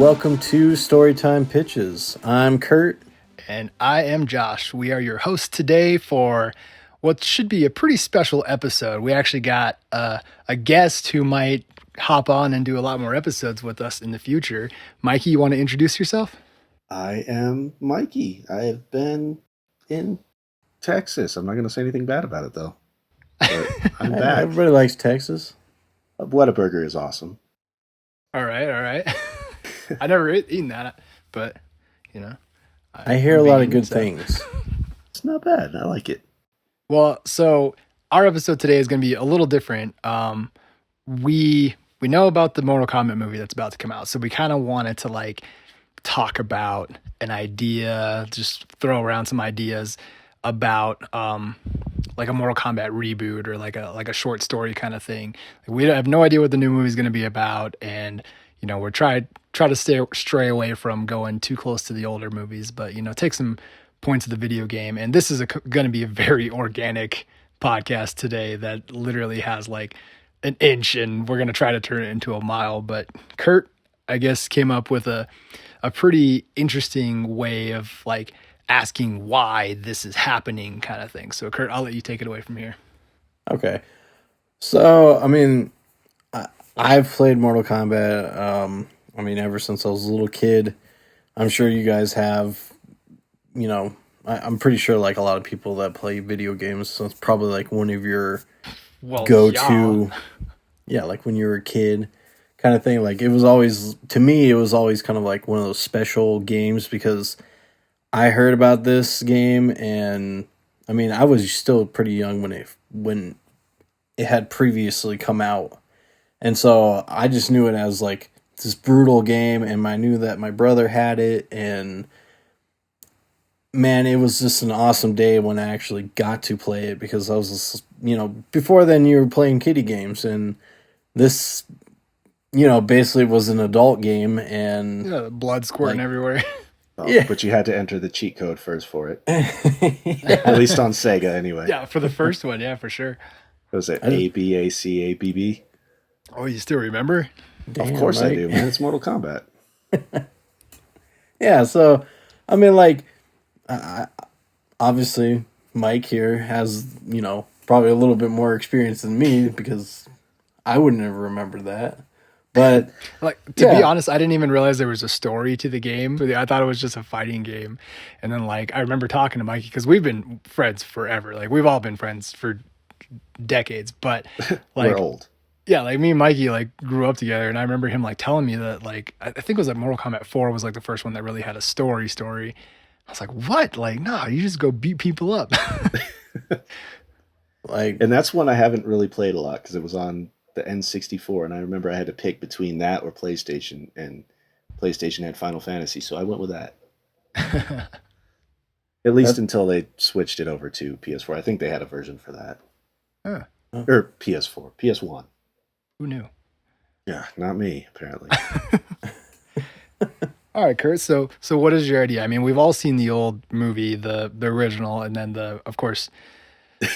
welcome to Storytime Pitches. I'm Kurt. And I am Josh. We are your hosts today for what should be a pretty special episode. We actually got a guest who might hop on and do a lot more episodes with us in the future. Mikey, you want to introduce yourself? I am Mikey. I have been in Texas. I'm not going to say anything bad about it, though. But I'm back. Everybody likes Texas. Whataburger is awesome. All right. I never eaten that, but, you know. I hear a lot of good things. It's not bad. I like it. Well, so our episode today is going to be a little different. We know about the Mortal Kombat movie that's about to come out, so we kind of wanted to talk about an idea, just throw around some ideas about like a Mortal Kombat reboot or like a short story kind of thing. We have no idea what the new movie is going to be about, and we're try to stray away from going too close to the older movies, but take some points of the video game. And this is going to be a very organic podcast today that literally has like an inch, and we're going to try to turn it into a mile. But Kurt, I guess, came up with a pretty interesting way of like asking why this is happening kind of thing. So Kurt, I'll let you take it away from here. Okay. So, I mean, I've played Mortal Kombat, ever since I was a little kid. I'm sure you guys have, I'm pretty sure like a lot of people that play video games, so it's probably like one of your go-to, like when you were a kid kind of thing. Like it was always kind of like one of those special games because I heard about this game, and I was still pretty young when it had previously come out. And so I just knew it as like this brutal game, and I knew that my brother had it, and man, it was just an awesome day when I actually got to play it, because I was just, before then you were playing kiddie games, and this, basically was an adult game, and blood squirting everywhere. Yeah, but you had to enter the cheat code first for it. At least on Sega, anyway. Yeah, for the first one, yeah, for sure. Was it ABACABB? Oh, you still remember? Damn, of course I do, man. It's Mortal Kombat. Yeah, so, obviously, Mike here has, probably a little bit more experience than me, because I would never remember that. But, to be honest, I didn't even realize there was a story to the game. I thought it was just a fighting game. And then, I remember talking to Mikey, because we've been friends forever. We've all been friends for decades, but, we're old. Yeah, me and Mikey grew up together, and I remember him telling me that I think it was Mortal Kombat 4 was the first one that really had a story. I was like, what? No, you just go beat people up. And that's one I haven't really played a lot because it was on the N64, and I remember I had to pick between that or PlayStation, and PlayStation had Final Fantasy, so I went with that. At least until they switched it over to PS4. I think they had a version for that. Huh. Or PS4, PS1. Who knew? Yeah, not me, apparently. All right, Kurt. So what is your idea? We've all seen the old movie, the original, and then of course,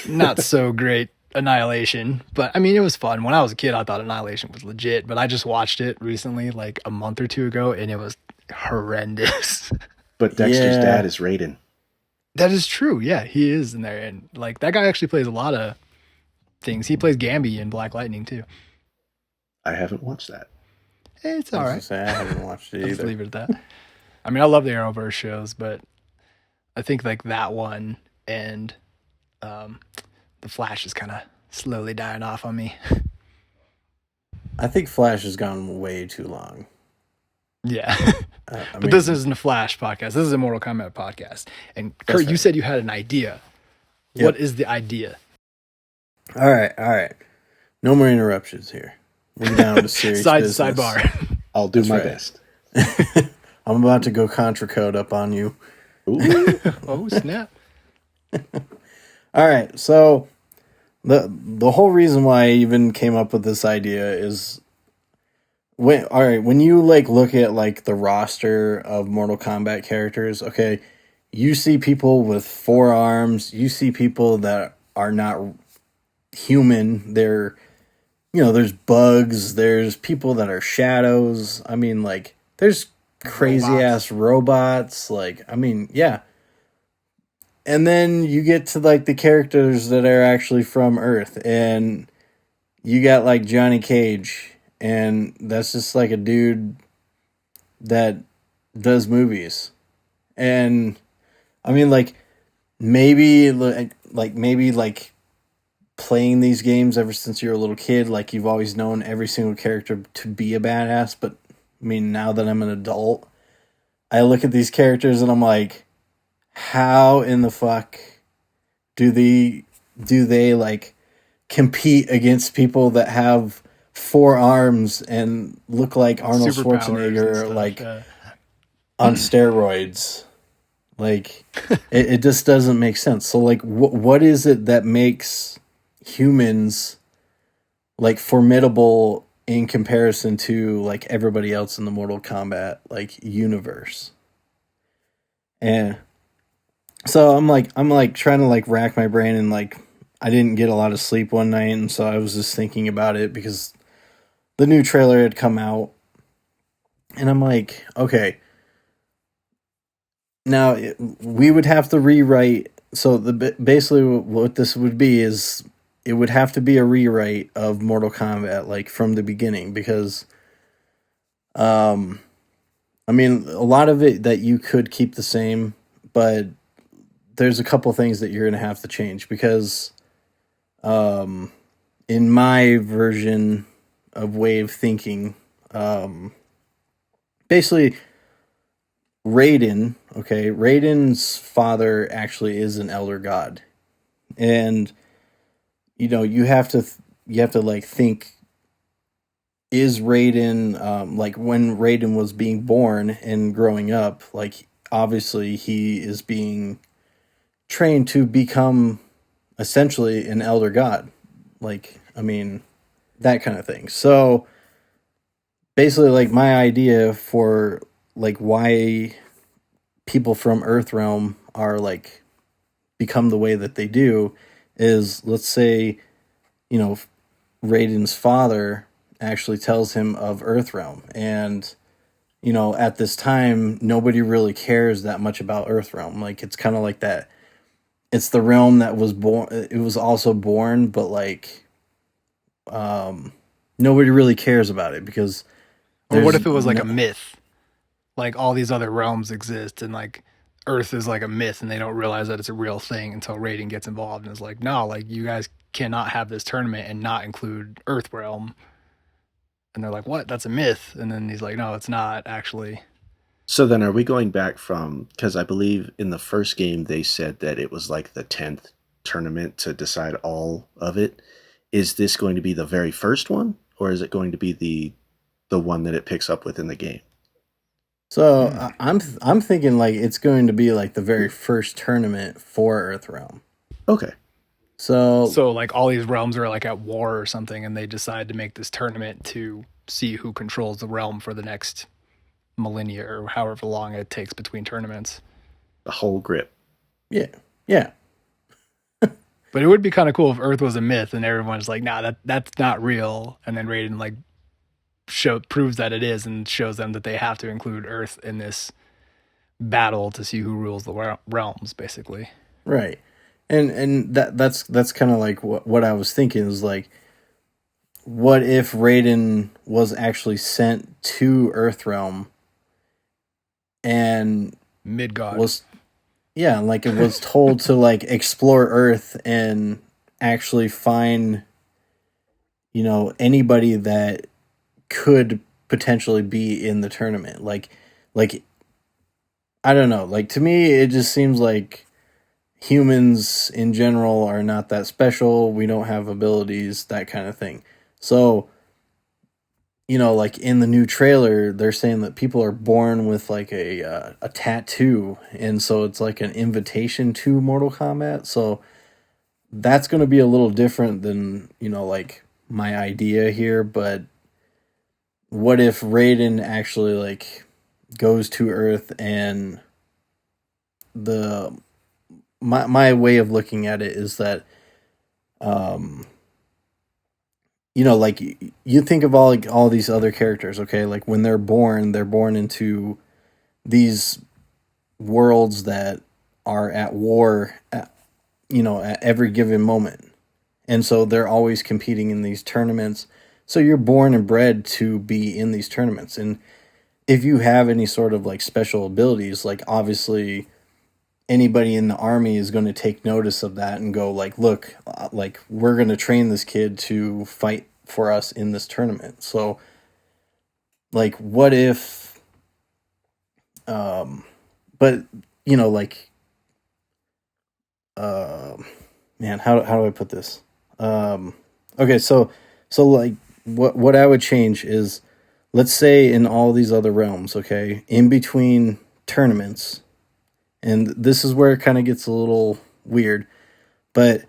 not so great Annihilation. But it was fun. When I was a kid, I thought Annihilation was legit. But I just watched it recently, a month or two ago, and it was horrendous. But Dexter's dad is Raiden. That is true. Yeah, he is in there, and that guy actually plays a lot of things. He plays Gambi in Black Lightning too. I haven't watched that. It's all right. I haven't watched it either. Let's leave it at that. I love the Arrowverse shows, but I think that one and the Flash is kind of slowly dying off on me. I think Flash has gone way too long. Yeah. But this isn't a Flash podcast. This is a Mortal Kombat podcast. And Kurt, you said you had an idea. Yep. What is the idea? All right. No more interruptions here. We're down to serious business. Sidebar. I'll do my best. I'm about to go Contra Code up on you. Ooh. Oh, snap. All right, so the whole reason why I even came up with this idea is when you look at the roster of Mortal Kombat characters, okay, you see people with 4 arms, you see people that are not human, they're there's bugs, there's people that are shadows. There's crazy Robots. ass robots. Like, I mean, yeah. And then you get to like the characters that are actually from Earth, and you got like Johnny Cage, and that's just like a dude that does movies. And I mean, like maybe like playing these games ever since you're a little kid, like you've always known every single character to be a badass. But I mean, now that I'm an adult, I look at these characters and I'm like, how in the fuck do they like compete against people that have 4 arms and look like Arnold Superpowers and Schwarzenegger, stuff, like yeah. on steroids? Like, it just doesn't make sense. So, like, what is it that makes humans like formidable in comparison to like everybody else in the Mortal Kombat like universe? And so I'm like trying to like rack my brain, and like I didn't get a lot of sleep one night, and so I was just thinking about it because the new trailer had come out, and I'm like, okay, now we would have to rewrite. So basically what this would be is it would have to be a rewrite of Mortal Kombat like from the beginning, because I mean, a lot of it that you could keep the same, but there's a couple things that you're going to have to change, because in my version of way of thinking, basically Raiden's father actually is an elder god. And you have to like think, is Raiden like when Raiden was being born and growing up, like obviously he is being trained to become essentially an elder god. Like, I mean, that kind of thing. So basically, like, my idea for like why people from Earthrealm are like become the way that they do is, let's say, Raiden's father actually tells him of Earthrealm, and at this time nobody really cares that much about Earthrealm. Like, it's kind of like that. It's the realm that was born. It was also born, but like, nobody really cares about it because. Or what if it was like a myth? Like all these other realms exist, and like Earth is like a myth, and they don't realize that it's a real thing until Raiden gets involved and is like, no, like you guys cannot have this tournament and not include Earth realm. And they're like, what? That's a myth. And then he's like, no, it's not actually. So then are we going back from, because I believe in the first game they said that it was like the 10th tournament to decide all of it. Is this going to be the very first one, or is it going to be the one that it picks up within the game? So I'm thinking like it's going to be like the very first tournament for Earthrealm. Okay. So like all these realms are like at war or something, and they decide to make this tournament to see who controls the realm for the next millennia or however long it takes between tournaments. The whole grip. Yeah. But it would be kind of cool if Earth was a myth and everyone's like, nah, that's not real. And then Raiden like proves that it is and shows them that they have to include Earth in this battle to see who rules the realms, basically. Right. And that's kind of like what I was thinking is like, what if Raiden was actually sent to Earthrealm and Midgard was, yeah, like it was told to like explore Earth and actually find, anybody that could potentially be in the tournament. Like I don't know. Like, to me, it just seems like humans in general are not that special. We don't have abilities, that kind of thing. So, like in the new trailer, they're saying that people are born with like a tattoo, and so it's like an invitation to Mortal Kombat. So that's going to be a little different than like my idea here. But what if Raiden actually like goes to Earth, and my way of looking at it is that like you think of all these other characters, okay? Like when they're born into these worlds that are at war at, at every given moment. And so they're always competing in these tournaments. So you're born and bred to be in these tournaments. And if you have any sort of like special abilities, like obviously anybody in the army is going to take notice of that and go like, look, like we're going to train this kid to fight for us in this tournament. So like, what if, but like, man, how do I put this? Okay. So like what I would change is, let's say in all these other realms, okay, in between tournaments, and this is where it kind of gets a little weird, but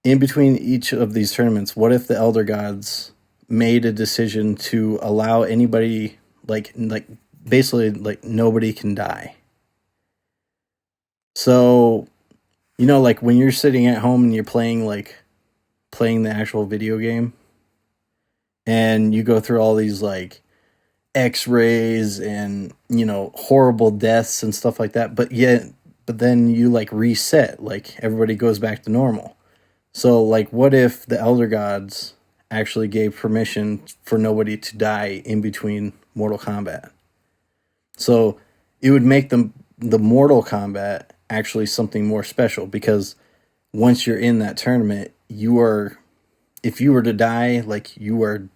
in between each of these tournaments, what if the elder gods made a decision to allow anybody, like basically like nobody can die? So, like when you're sitting at home and you're playing the actual video game, and you go through all these like x-rays and horrible deaths and stuff like that, but then you like reset, like everybody goes back to normal. So like, what if the elder gods actually gave permission for nobody to die in between Mortal Kombat? So it would make the Mortal Kombat actually something more special, because once you're in that tournament, if you were to die, like you are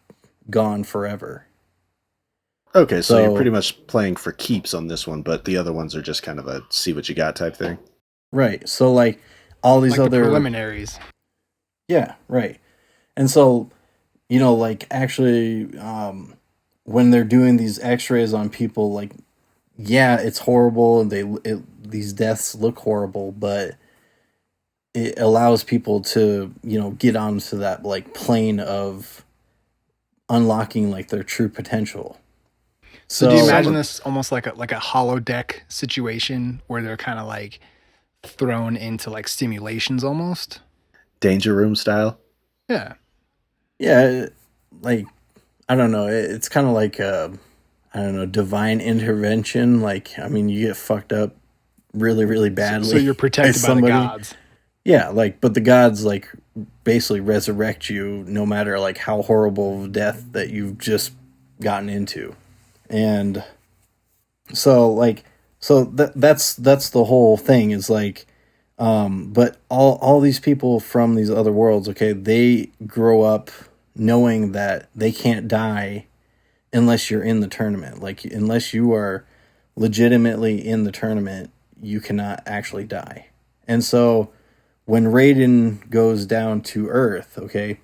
gone forever. Okay, so you're pretty much playing for keeps on this one, but the other ones are just kind of a see what you got type thing. Right. So like all these like other the preliminaries. Yeah, right. And so, like actually when they're doing these x-rays on people, like yeah, it's horrible and these deaths look horrible, but it allows people to, get onto that like plane of unlocking like their true potential. So do you imagine this almost like a holodeck situation where they're kind of like thrown into like simulations almost? Danger Room style? Yeah. Yeah, like I don't know, it's kind of like divine intervention. Like, I mean, you get fucked up really, really badly. So you're protected by the gods. Yeah, like, but the gods like basically resurrect you no matter like how horrible of death that you've just gotten into. And so that's the whole thing, is like, but all these people from these other worlds, okay, they grow up knowing that they can't die unless you're in the tournament. Like, unless you are legitimately in the tournament, you cannot actually die. And so when Raiden goes down to Earth, okay,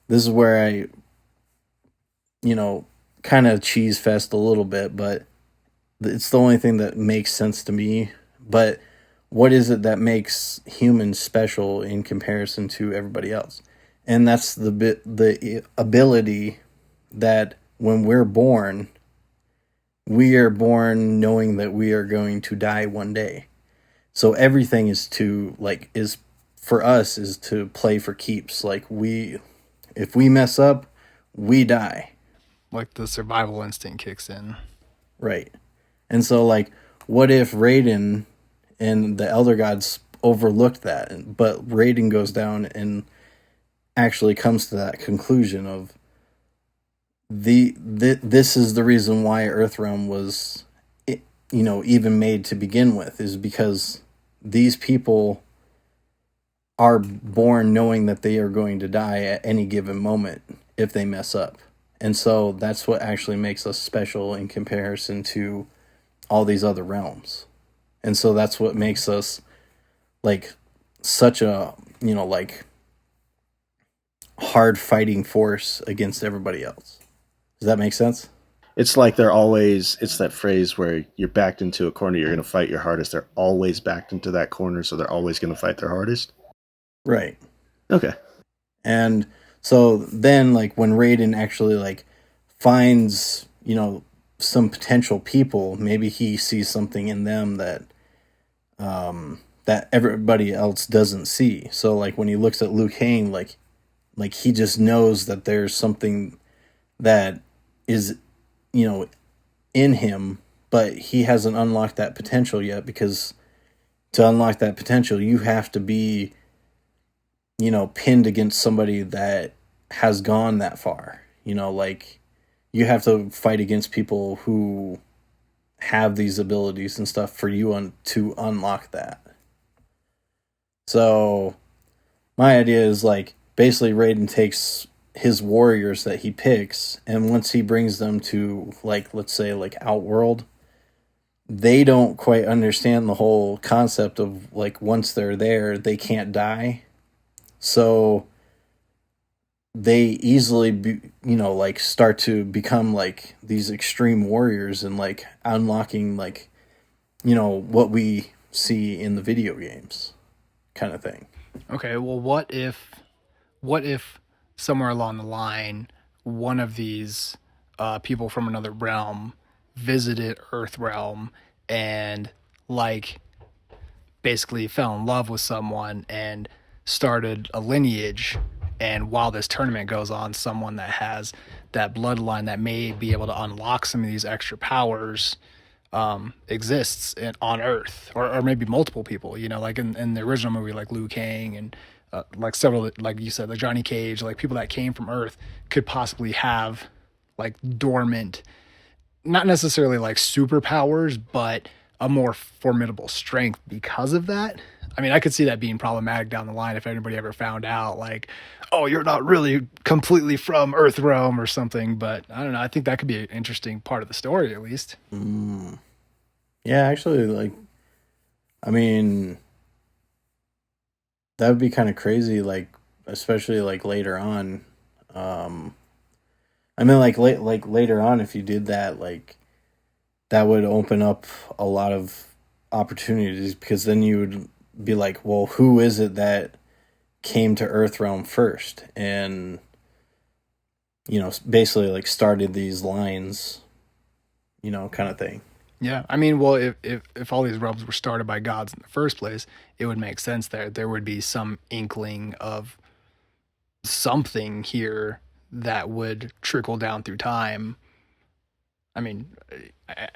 this is where I, kind of cheese fest a little bit, but it's the only thing that makes sense to me. But what is it that makes humans special in comparison to everybody else? And that's the ability that when we're born, we are born knowing that we are going to die one day. So everything is for us is to play for keeps. Like, if we mess up, we die. Like the survival instinct kicks in. Right. And so like, what if Raiden and the elder gods overlooked that, but Raiden goes down and actually comes to that conclusion of this is the reason why Earthrealm was even made to begin with, is because these people are born knowing that they are going to die at any given moment if they mess up. And so that's what actually makes us special in comparison to all these other realms. And so that's what makes us like such a, like hard fighting force against everybody else. Does that make sense? It's like it's that phrase where you're backed into a corner, you're going to fight your hardest. They're always backed into that corner, so they're always going to fight their hardest. Right. Okay. And so then like when Raiden actually like finds, some potential people, maybe he sees something in them that that everybody else doesn't see. So like when he looks at Liu Kang, like he just knows that there's something that is, in him but he hasn't unlocked that potential yet, because to unlock that potential, you have to be, pinned against somebody that has gone that far. Like, you have to fight against people who have these abilities and stuff for you to unlock that. So my idea is, like, basically Raiden takes his warriors that he picks, and once he brings them to, like, let's say, like, Outworld, they don't quite understand the whole concept of, like, once they're there, they can't die. So they easily like, start to become, like, these extreme warriors, and, like, unlocking, like, what we see in the video games kind of thing. Okay, well, what if somewhere along the line, one of these people from another realm visited Earth realm and, like, basically fell in love with someone and started a lineage, and while this tournament goes on, someone that has that bloodline that may be able to unlock some of these extra powers on Earth, or maybe multiple people, like in the original movie, like Liu Kang and like several, like you said, like Johnny Cage, like people that came from Earth could possibly have, like, dormant, not necessarily like superpowers, but a more formidable strength because of that. I mean, I could see that being problematic down the line if anybody ever found out, like, oh, you're not really completely from Earth realm or something. But I don't know. I think that could be an interesting part of the story, at least. Yeah, actually, like, I mean, that would be kind of crazy, like, especially, like, later on. I mean, like, later on, if you did that, like, that would open up a lot of opportunities, because then you would be like, well, who is it that came to Earthrealm first, and basically, like, started these lines, kind of thing. Yeah, I mean, well, if all these realms were started by gods in the first place, it would make sense there would be some inkling of something here that would trickle down through time. I mean,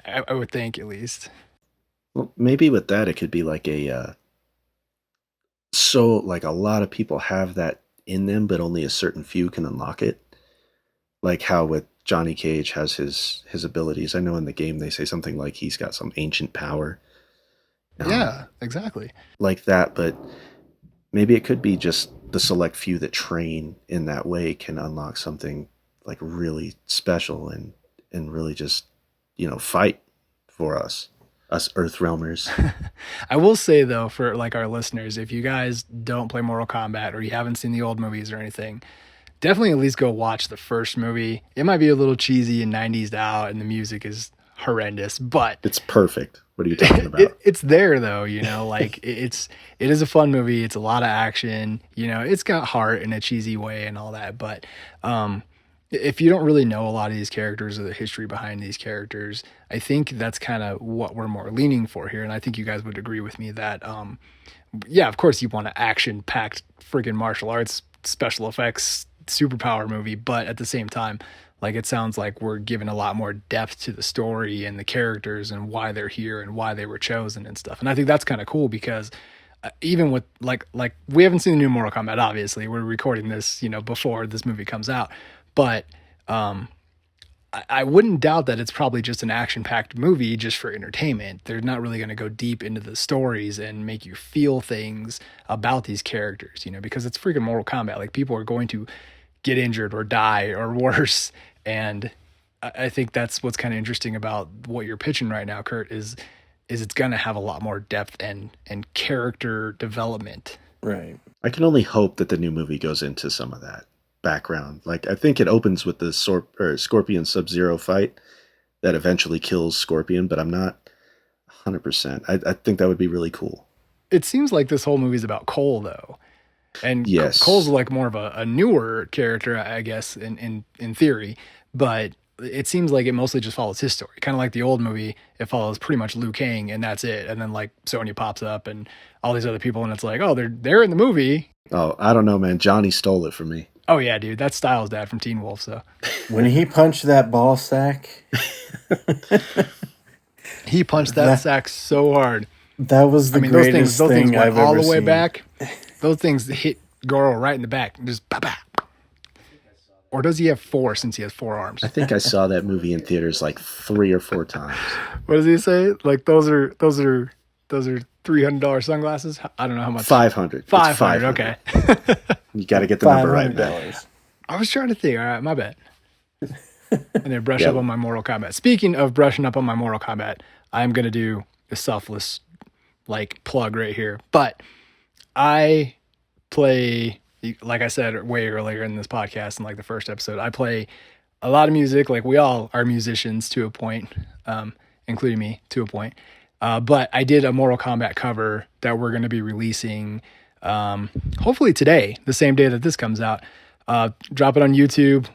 I would think, at least. Well, maybe with that, it could be like so like a lot of people have that in them, but only a certain few can unlock it. Like how with Johnny Cage has his abilities. I know in the game they say something like he's got some ancient power. Yeah, exactly. Like that, but maybe it could be just the select few that train in that way can unlock something like really special and really just, fight for us Earthrealmers. I will say, though, for, like, our listeners, if you guys don't play Mortal Kombat or you haven't seen the old movies or anything, definitely at least go watch the first movie. It might be a little cheesy and 90s out, and the music is horrendous, but It's perfect. What are you talking about? it's there, though. Like, it is a fun movie. It's a lot of action. It's got heart in a cheesy way and all that. But if you don't really know a lot of these characters or the history behind these characters, I think that's kind of what we're more leaning for here. And I think you guys would agree with me that, yeah, of course you want an action-packed freaking martial arts special effects superpower movie, but at the same time, like, it sounds like we're giving a lot more depth to the story and the characters and why they're here and why they were chosen and stuff. And I think that's kind of cool, because even with, like we haven't seen the new Mortal Kombat, obviously. We're recording this, before this movie comes out. But I wouldn't doubt that it's probably just an action-packed movie just for entertainment. They're not really going to go deep into the stories and make you feel things about these characters, because it's freaking Mortal Kombat. Like, people are going to get injured or die or worse. And I think that's what's kind of interesting about what you're pitching right now, Kurt, is it's going to have a lot more depth and character development. Right. I can only hope that the new movie goes into some of that background. Like, I think it opens with the Scorpion Sub-Zero fight that eventually kills Scorpion, but I'm not 100%. I think that would be really cool. It seems like this whole movie's about Cole, though. And yes. Cole's like more of a newer character, I guess, in theory, but it seems like it mostly just follows his story. Kind of like the old movie, it follows pretty much Liu Kang, and that's it. And then, like, Sonya pops up and all these other people, and it's like, oh, they're in the movie. Oh, I don't know, man. Johnny stole it from me. Oh yeah, dude, that's Styles' dad from Teen Wolf. So when he punched that ball sack, He punched that sack so hard. That was the greatest those things thing went I've all ever the way seen. back. Those things hit Goro right in the back. Just ba-ba. Or does he have 4 since he has 4 arms? I think I saw that movie in theaters like 3 or 4 times. What does he say? Like those are $300 sunglasses? I don't know how much. 500. 500, okay. You got to get the number right, man. I was trying to think. All right, my bad. And then brush up on my Mortal Kombat. Speaking of brushing up on my Mortal Kombat, I'm going to do a selfless plug right here. But I play, like I said way earlier in this podcast in the first episode, I play a lot of music. Like we all are musicians to a point, including me to a point. But I did a Mortal Kombat cover that we're going to be releasing hopefully today, the same day that this comes out. Drop it on YouTube.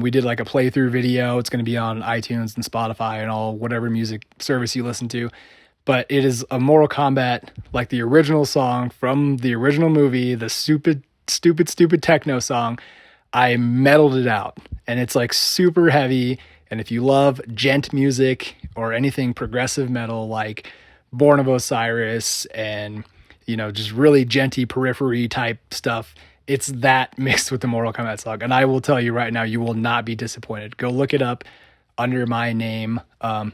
We did a playthrough video. It's going to be on iTunes and Spotify and all whatever music service you listen to. But it is a Mortal Kombat, like the original song from the original movie, the stupid techno song. I metaled it out, and it's super heavy. And if you love gent music or anything progressive metal like Born of Osiris and just really genty periphery type stuff, it's that mixed with the Mortal Kombat song. And I will tell you right now, you will not be disappointed. Go look it up under my name,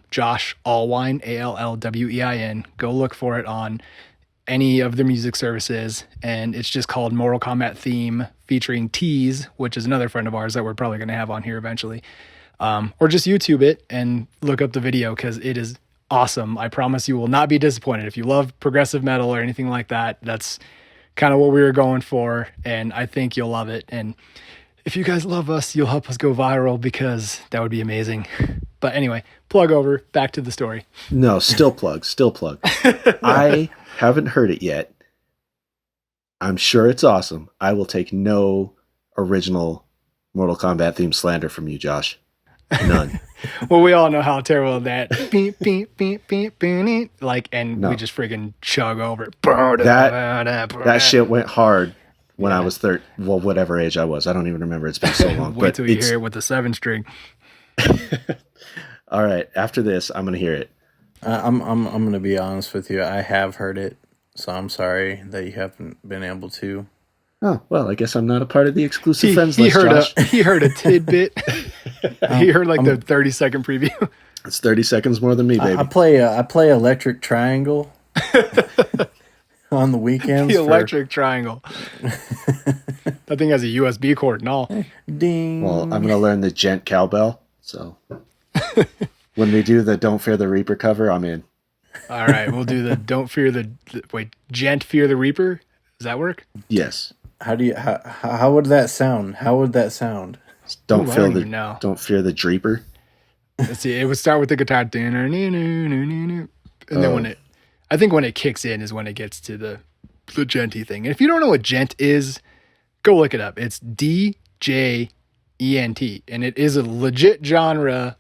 Josh Allwine, Allwein. Go look for it on any of the music services. And it's just called Mortal Kombat Theme featuring Tease, which is another friend of ours that we're probably going to have on here eventually. Or just YouTube it and look up the video because it is awesome. I promise you will not be disappointed. If you love progressive metal or anything like that, that's kind of what we were going for, and I think you'll love it. And if you guys love us, you'll help us go viral because that would be amazing. But anyway, plug over, back to the story. No, still plug. I haven't heard it yet. I'm sure it's awesome. I will take no original Mortal Kombat theme slander from you, Josh. None. Well, we all know how terrible that beep, beep, beep, beep, beep, we just friggin' chug over it. That shit went hard when I was whatever age I was. I don't even remember. It's been so long. Wait till you hear it with the 7-string. All right. After this, I'm gonna hear it. I'm gonna be honest with you. I have heard it, so I'm sorry that you haven't been able to. Oh, well, I guess I'm not a part of the exclusive friends list, Josh. He heard a tidbit. He heard the 30-second preview. It's 30 seconds more than me, baby. I play Electric Triangle on the weekends. The Electric Triangle. That thing has a USB cord and all. Ding. Well, I'm going to learn the gent cowbell, so when we do the Don't Fear the Reaper cover, I'm in. All right, we'll do the Don't Fear the... Wait, Gent Fear the Reaper? Does that work? Yes. How would that sound? How would that sound? Don't fear the Dreeper. Let's see. It would start with the guitar, and then when it kicks in is when it gets to the genty thing. And if you don't know what gent is, go look it up. It's DJENT, and it is a legit genre.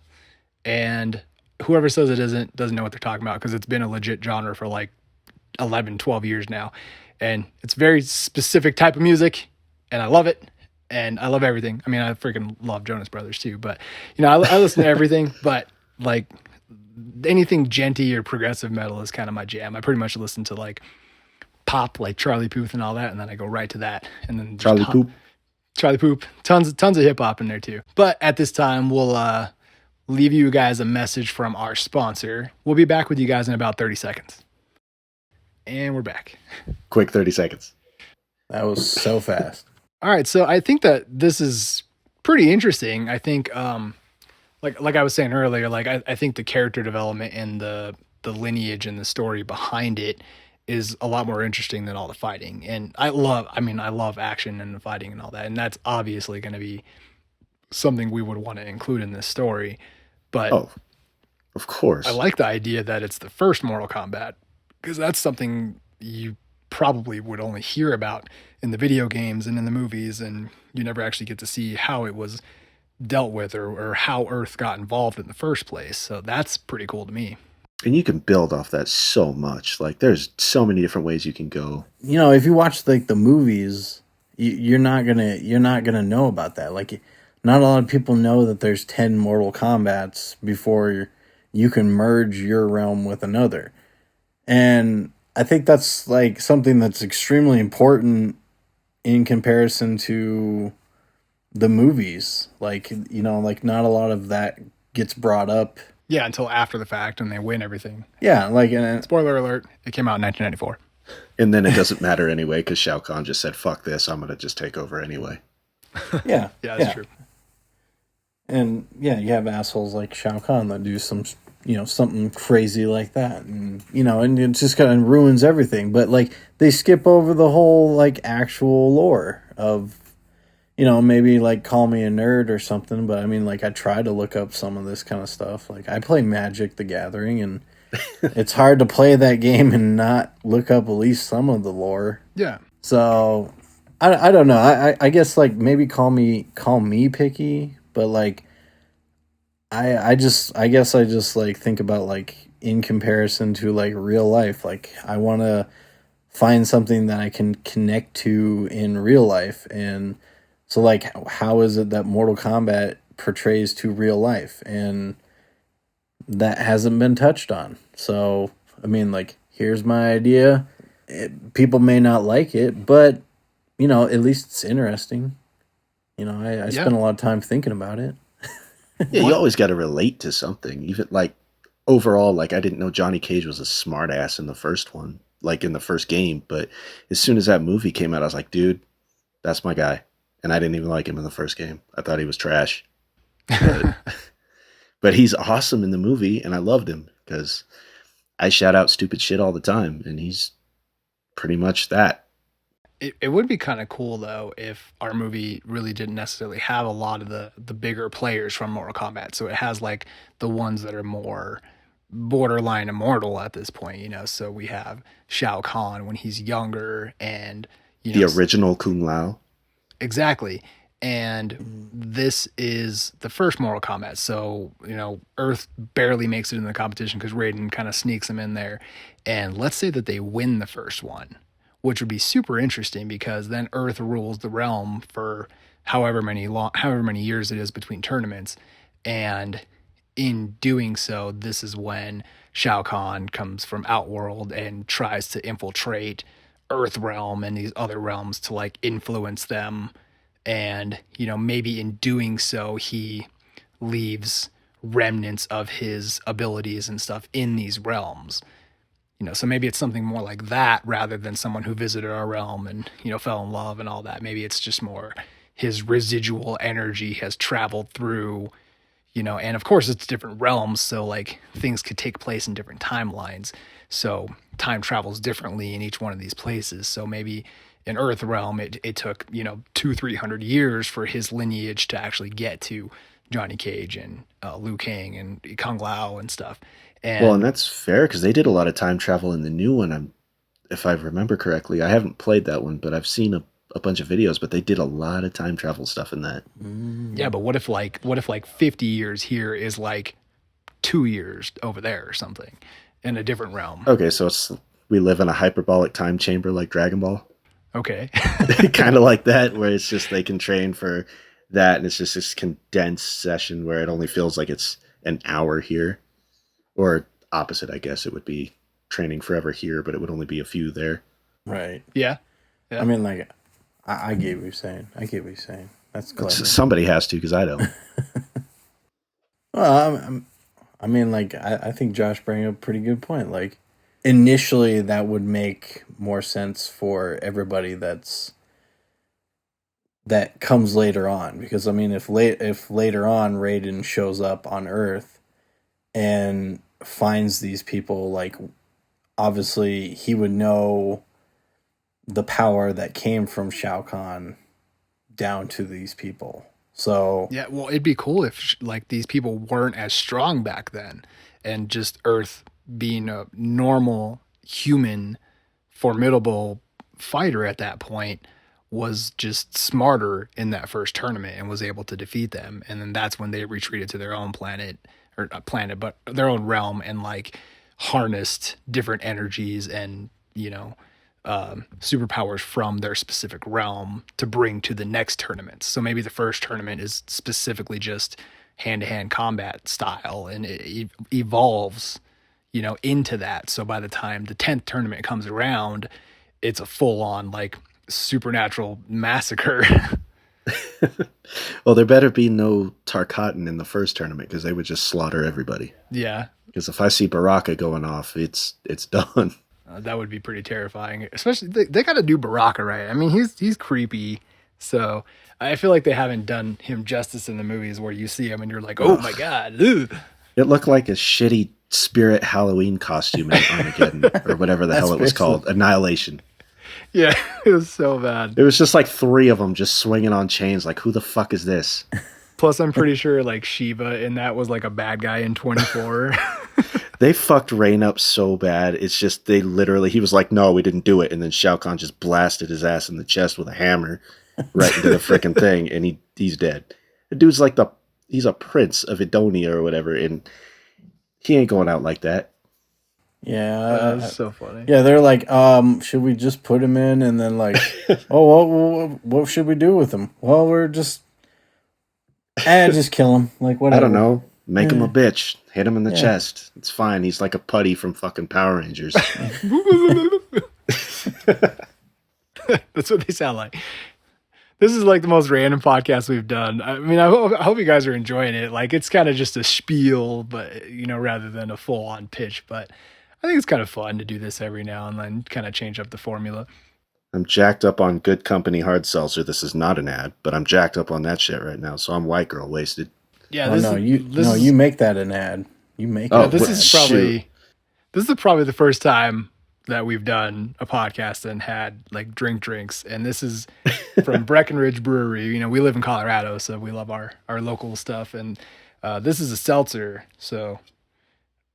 And whoever says it isn't doesn't know what they're talking about because it's been a legit genre for 11, 12 years now. And it's a very specific type of music, and I love it, and I love everything. I mean, I freaking love Jonas Brothers too, but I listen to everything, but anything genty or progressive metal is kind of my jam. I pretty much listen to pop, like Charlie Puth and all that, and then I go right to that, and then Charlie Puth, tons of hip hop in there too. But at this time, we'll leave you guys a message from our sponsor. We'll be back with you guys in about 30 seconds. And we're back. Quick 30 seconds. That was so fast. All right, so I think that this is pretty interesting. I think, like I was saying earlier, I think the character development and the lineage and the story behind it is a lot more interesting than all the fighting. And I love action and the fighting and all that. And that's obviously going to be something we would want to include in this story. But of course, I like the idea that it's the first Mortal Kombat, because that's something you probably would only hear about in the video games and in the movies, and you never actually get to see how it was dealt with or how Earth got involved in the first place. So that's pretty cool to me. And you can build off that so much. There's so many different ways you can go. If you watch the movies, you're not gonna know about that. Not a lot of people know that there's 10 Mortal Kombats before you can merge your realm with another. And I think that's like something that's extremely important in comparison to the movies. Like, like not a lot of that gets brought up. Yeah, until after the fact and they win everything. Yeah, like, and Spoiler alert, it came out in 1994. And then it doesn't matter anyway because Shao Kahn just said, "Fuck this, I'm gonna just take over anyway." yeah, Yeah, that's true. And yeah, you have assholes like Shao Kahn that do some, something crazy like that, and and it just kind of ruins everything. But like they skip over the whole like actual lore of, maybe like call me a nerd or something. But I mean, like I try to look up some of this kind of stuff. Like I play Magic: The Gathering, and it's hard to play that game and not look up at least some of the lore. Yeah. So I don't know. I guess like maybe call me picky, but like I guess I just like think about like in comparison to like real life. Like I want to find something that I can connect to in real life, and so like how is it that Mortal Kombat portrays to real life, and that hasn't been touched on. So I mean, like here's my idea. People may not like it, but at least it's interesting. I spent a lot of time thinking about it. Yeah, you always got to relate to something. Even like overall, like I didn't know Johnny Cage was a smart ass in the first one, like in the first game. But as soon as that movie came out, I was like, dude, that's my guy. And I didn't even like him in the first game. I thought he was trash. But he's awesome in the movie, and I loved him because I shout out stupid shit all the time, and he's pretty much that. It would be kind of cool though if our movie really didn't necessarily have a lot of the bigger players from Mortal Kombat. So it has like the ones that are more borderline immortal at this point, So we have Shao Kahn when he's younger, and the original Kung Lao. Exactly. And this is the first Mortal Kombat. So, Earth barely makes it in the competition because Raiden kind of sneaks them in there. And let's say that they win the first one, which would be super interesting because then Earth rules the realm for however many years it is between tournaments. And in doing so, this is when Shao Kahn comes from Outworld and tries to infiltrate Earth realm and these other realms to like influence them. And, maybe in doing so, he leaves remnants of his abilities and stuff in these realms. So maybe it's something more like that rather than someone who visited our realm and, fell in love and all that. Maybe it's just more his residual energy has traveled through, and of course it's different realms. So like things could take place in different timelines. So time travels differently in each one of these places. So maybe in Earth realm, it took, 200-300 years for his lineage to actually get to Johnny Cage and Liu Kang and Kung Lao and stuff. And that's fair because they did a lot of time travel in the new one. If I remember correctly, I haven't played that one, but I've seen a bunch of videos. But they did a lot of time travel stuff in that. Yeah, but what if 50 years here is like 2 years over there or something in a different realm? Okay, so we live in a hyperbolic time chamber like Dragon Ball. Okay. Kind of like that, where it's just they can train for that, and it's just this condensed session where it only feels like it's an hour here. Or opposite, I guess it would be training forever here, but it would only be a few there. Right. Yeah. I mean, like, I get what you're saying. That's clever. Somebody has to, because I don't. Well, I mean, like, I think Josh bring up a pretty good point. Like, initially, that would make more sense for everybody that comes later on, because I mean, if later on Raiden shows up on Earth and finds these people, like obviously he would know the power that came from Shao Kahn down to these people. So yeah, well, it'd be cool if like these people weren't as strong back then, and just Earth being a normal human, formidable fighter at that point was just smarter in that first tournament and was able to defeat them. And then that's when they retreated to their own planet, or not planet, but their own realm, and like harnessed different energies and, superpowers from their specific realm to bring to the next tournament. So maybe the first tournament is specifically just hand-to-hand combat style, and it evolves, into that. So by the time the 10th tournament comes around, it's a full-on like supernatural massacre. Well, there better be no Tarkatan in the first tournament because they would just slaughter everybody. Yeah. Because if I see Baraka going off, it's done. That would be pretty terrifying. Especially they got to do Baraka right. I mean, he's creepy. So I feel like they haven't done him justice in the movies where you see him and you're like, oh my God. Ugh. It looked like a shitty Spirit Halloween costume in Armageddon or whatever the hell it was called. Annihilation. Yeah, it was so bad. It was just like 3 of them just swinging on chains. Like, who the fuck is this? Plus, I'm pretty sure like Shiva in that was like a bad guy in 24. They fucked Rain up so bad. It's just he was like, no, we didn't do it. And then Shao Kahn just blasted his ass in the chest with a hammer right into the freaking thing, and he's dead. The dude's like he's a prince of Edonia or whatever, and he ain't going out like that. Yeah, that's so funny. Yeah, they're like, should we just put him in, and then like, what should we do with him? Well, we're just kill him. Like, whatever. I don't know. Make him a bitch. Hit him in the chest. It's fine. He's like a putty from fucking Power Rangers. That's what they sound like. This is like the most random podcast we've done. I mean, I hope you guys are enjoying it. Like, it's kind of just a spiel, but rather than a full-on pitch. But I think it's kind of fun to do this every now and then, kind of change up the formula. I'm jacked up on Good Company hard seltzer. This is not an ad, but I'm jacked up on that shit right now. So I'm white girl wasted. Yeah, you make that an ad. You make it. This is probably the first time that we've done a podcast and had like drinks, and this is from Breckenridge Brewery. We live in Colorado, so we love our local stuff, and this is a seltzer. So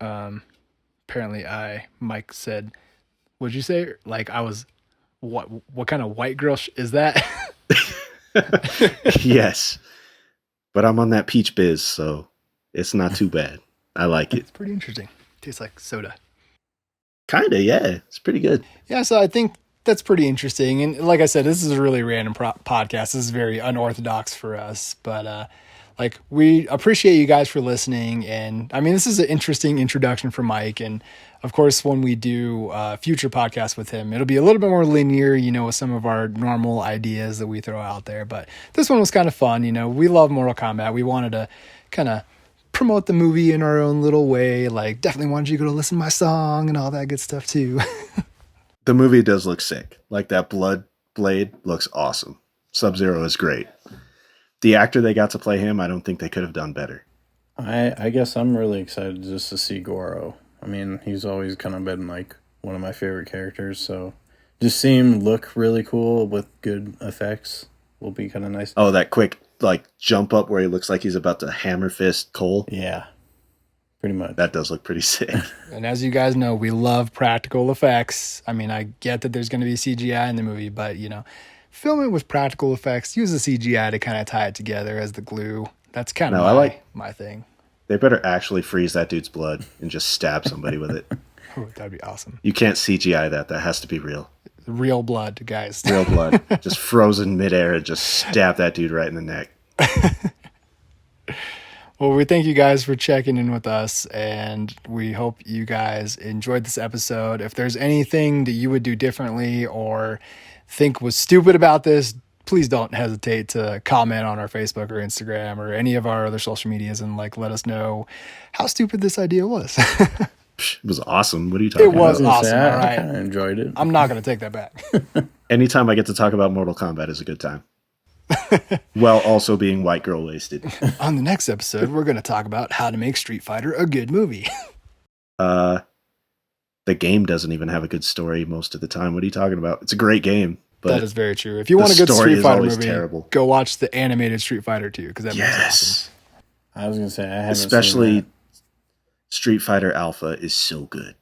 apparently Mike said, what'd you say? Like, I was what kind of white girl is that? Yes, but I'm on that peach biz, so it's not too bad. I like it. It's pretty interesting. Tastes like soda. Kinda, yeah. It's pretty good. Yeah, so I think that's pretty interesting. And like I said, this is a really random podcast. This is very unorthodox for us. But like, we appreciate you guys for listening. And I mean, this is an interesting introduction for Mike. And of course, when we do future podcasts with him, it'll be a little bit more linear, with some of our normal ideas that we throw out there. But this one was kind of fun. We love Mortal Kombat. We wanted to kind of promote the movie in our own little way. Like, definitely wanted you to go to listen to my song and all that good stuff too. The movie does look sick. Like, that blood blade looks awesome. Sub-Zero is great. The actor they got to play him, I don't think they could have done better. I guess I'm really excited just to see Goro. I mean, he's always kind of been like one of my favorite characters, so just see him look really cool with good effects will be kind of nice. Oh, that quick like jump up where he looks like he's about to hammer fist Cole. Yeah, pretty much. That does look pretty sick. And as you guys know, we love practical effects. I mean, I get that there's going to be CGI in the movie, but film it with practical effects. Use the CGI to kind of tie it together as the glue. That's kind of my thing. They better actually freeze that dude's blood and just stab somebody with it. Oh, that'd be awesome. You can't CGI that. That has to be real. Real blood, guys. Real blood. Just frozen midair and just stab that dude right in the neck. Well, we thank you guys for checking in with us, and we hope you guys enjoyed this episode. If there's anything that you would do differently or think was stupid about this, please don't hesitate to comment on our Facebook or Instagram or any of our other social medias and let us know how stupid this idea was. It was awesome. What are you talking about? It was awesome. All right. I kind of enjoyed it. I'm not going to take that back. Anytime I get to talk about Mortal Kombat is a good time. While also being white girl wasted. On the next episode, we're going to talk about how to make Street Fighter a good movie. The game doesn't even have a good story most of the time. What are you talking about? It's a great game. But that is very true. If you want a good Street Fighter movie, terrible. Go watch the animated Street Fighter 2 because that movie's awesome. I was going to say, I haven't Especially seen that. Street Fighter Alpha is so good.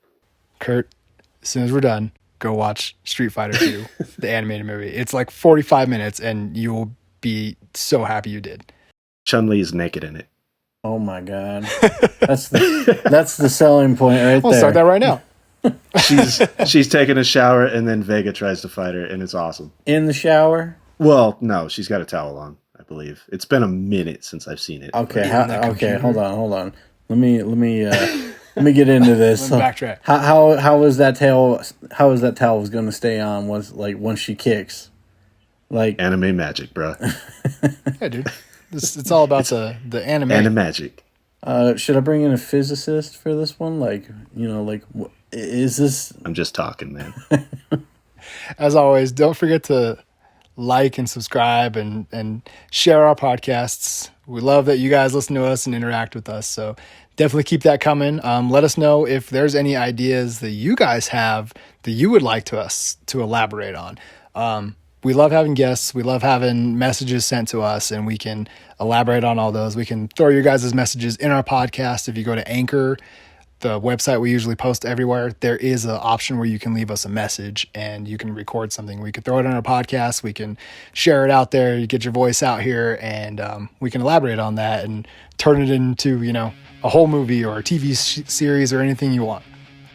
Kurt, as soon as we're done, go watch Street Fighter 2, the animated movie. It's like 45 minutes, and you will be so happy you did. Chun-Li is naked in it. Oh my god, that's the selling point right there. I'll start that right now. She's taking a shower, and then Vega tries to fight her, and it's awesome. In the shower? Well, no, she's got a towel on. I believe. It's been a minute since I've seen it. Okay, On the okay, computer. hold on. Let me get into this. Let me backtrack. How is that tail? How is that tail was going to stay on? Was like once she kicks, like Anime magic, bro. Yeah, dude. It's all about the anime. Animagic. Should I bring in a physicist for this one? Like, is this? I'm just talking, man. As always, don't forget to like and subscribe and share our podcasts. We love that you guys listen to us and interact with us. So definitely keep that coming. Let us know if there's any ideas that you guys have that you would like us to elaborate on. We love having guests. We love having messages sent to us, and we can elaborate on all those. We can throw your guys' messages in our podcast. If you go to Anchor, the website we usually post everywhere, there is an option where you can leave us a message and you can record something. We could throw it on our podcast. We can share it out there. You get your voice out here, and we can elaborate on that and turn it into, a whole movie or a TV series or anything you want.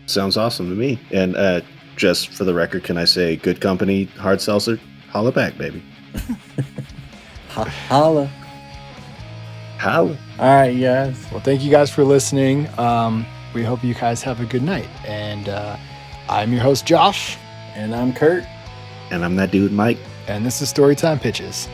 Sounds awesome to me. And just for the record, can I say good company, hard seltzer? Holla back, baby. Holla. Holla. All right, you guys. Well, thank you guys for listening. We hope you guys have a good night. And I'm your host, Josh. And I'm Kurt. And I'm that dude, Mike. And this is Storytime Pitches.